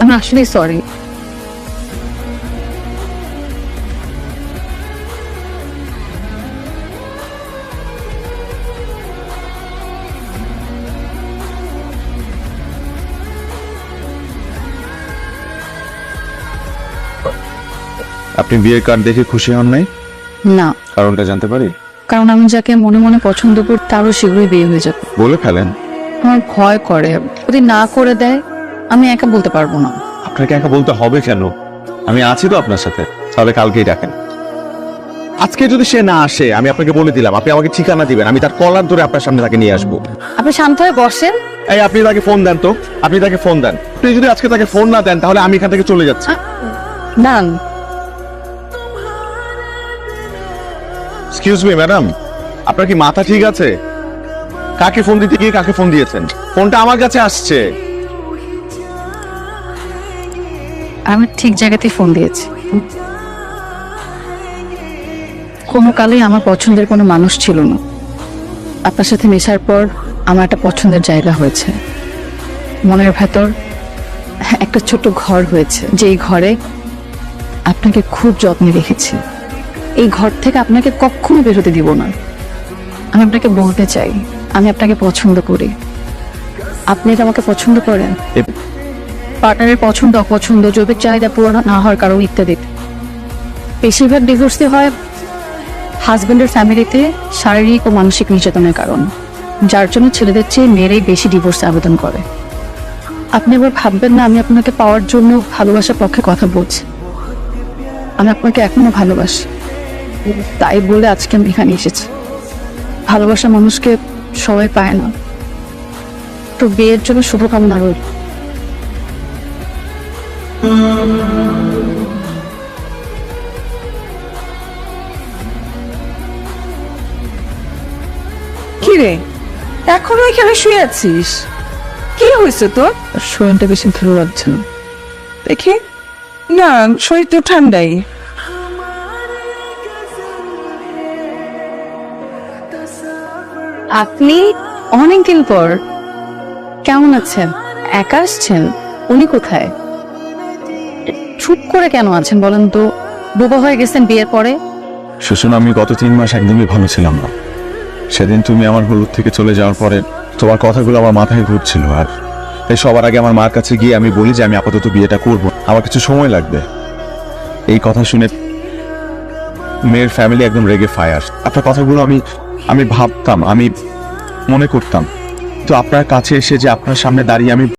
আমি আসলেই সরি। আপনি বিয়ের কার্ড দেখে খুশি হন নাই? না, কারণটা জানতে পারি? কারণ আমি যাকে মনে মনে পছন্দ করি তারও শীঘ্রই বিয়ে হয়ে যাবে। বলে ফেলেন। আমার ভয় করে যদি না করে দেয় আমি একা বলতে পারবো না। আপনাকে একা বলতে হবে কেন? আমি আছি তো আপনার সাথে। তাহলে কালকেই ডাকেন। আজকে যদি সে না আসে, আমি আপনাকে বলে দিলাম, আপনি আমাকে ঠিকানা দিবেন, আমি তার কলার ধরে আপনার সামনে তাকে নিয়ে আসবো। আপনি শান্ত হয়ে বসেন। এই আপনি তাকে ফোন দেন তো, আপনি তাকে ফোন দেন। আপনি যদি আজকে তাকে ফোন না দেন তাহলে আমি এখান থেকে চলে যাচ্ছি। ডান। এক্সকিউজ মি ম্যাডাম, আপনার কি মাথা ঠিক আছে? কাকে ফোন দিতে গিয়ে কাকে ফোন দিয়েছেন? ফোনটা আমার কাছে আসছে। আমি ঠিক জায়গাতেই ফোন দিয়েছি। কোনো কালেই আমার পছন্দের কোনো মানুষ ছিল না। আপনার সাথে মেশার পর আমার একটা পছন্দের জায়গা হয়েছে। মনের ভেতর একটা ছোট ঘর হয়েছে, যেই ঘরে আপনাকে খুব যত্নে রেখেছি। এই ঘর থেকে আপনাকে কখনো বেরোতে দিব না। আমি আপনাকে বলতে চাই, আমি আপনাকে পছন্দ করি। আপনি এটা আমাকে পছন্দ করেন? পার্টনারের পছন্দ অপছন্দ, জৈবিক চাহিদা পূরণ না হওয়ার কারণ ইত্যাদি। বেশিরভাগ ডিভোর্সই হয় হাজবেন্ডের ফ্যামিলিতে শারীরিক ও মানসিক নির্যাতনের কারণ, যার জন্য ছেলেদের চেয়ে মেয়েরাই বেশি ডিভোর্স আবেদন করে। আপনি এবার ভাববেন না আমি আপনাকে পাওয়ার জন্য ভালোবাসার পক্ষে কথা বলছি। আমি আপনাকে এখনো ভালোবাসি, তাই বলে আজকে আমি এখানে এসেছি। ভালোবাসা মানুষকে সবাই পায় না। তো বিয়ের জন্য শুভকামনা রইল। কি রে, এখনো এখানে শুয়ে আছিস? কি হয়েছে তোর? শরীরটা বেশি ভালো লাগছে না। দেখি না, শরীর তো ঠান্ডাই। আপনি অনেকদিন পর কেমন আছেন? একা আসছেন? উনি কোথায়? চুপ করে কেন আছেন বলেন তো? বোবা হয়ে গেছেন বিয়ের পরে? শুশুন, আমি গত 3 মাস একদমই ভালো ছিলাম না। সেদিন তুমি আমার হলুদ থেকে চলে যাওয়ার পরে তোমার কথাগুলো আমার মাথায় ঘুরছিল, আর তাই সবার আগে আমার মার কাছে গিয়ে আমি বলি যে আমি আপাতত বিয়েটা করব, আমার কিছু সময় লাগবে। এই কথা শুনে মেয়ের ফ্যামিলি একদম রেগে ফায়ার। আপনার কথাগুলো আমি ভাবতাম, আমি মনে করতাম, তো আপনার কাছে এসে যে আপনার সামনে দাঁড়িয়ে আমি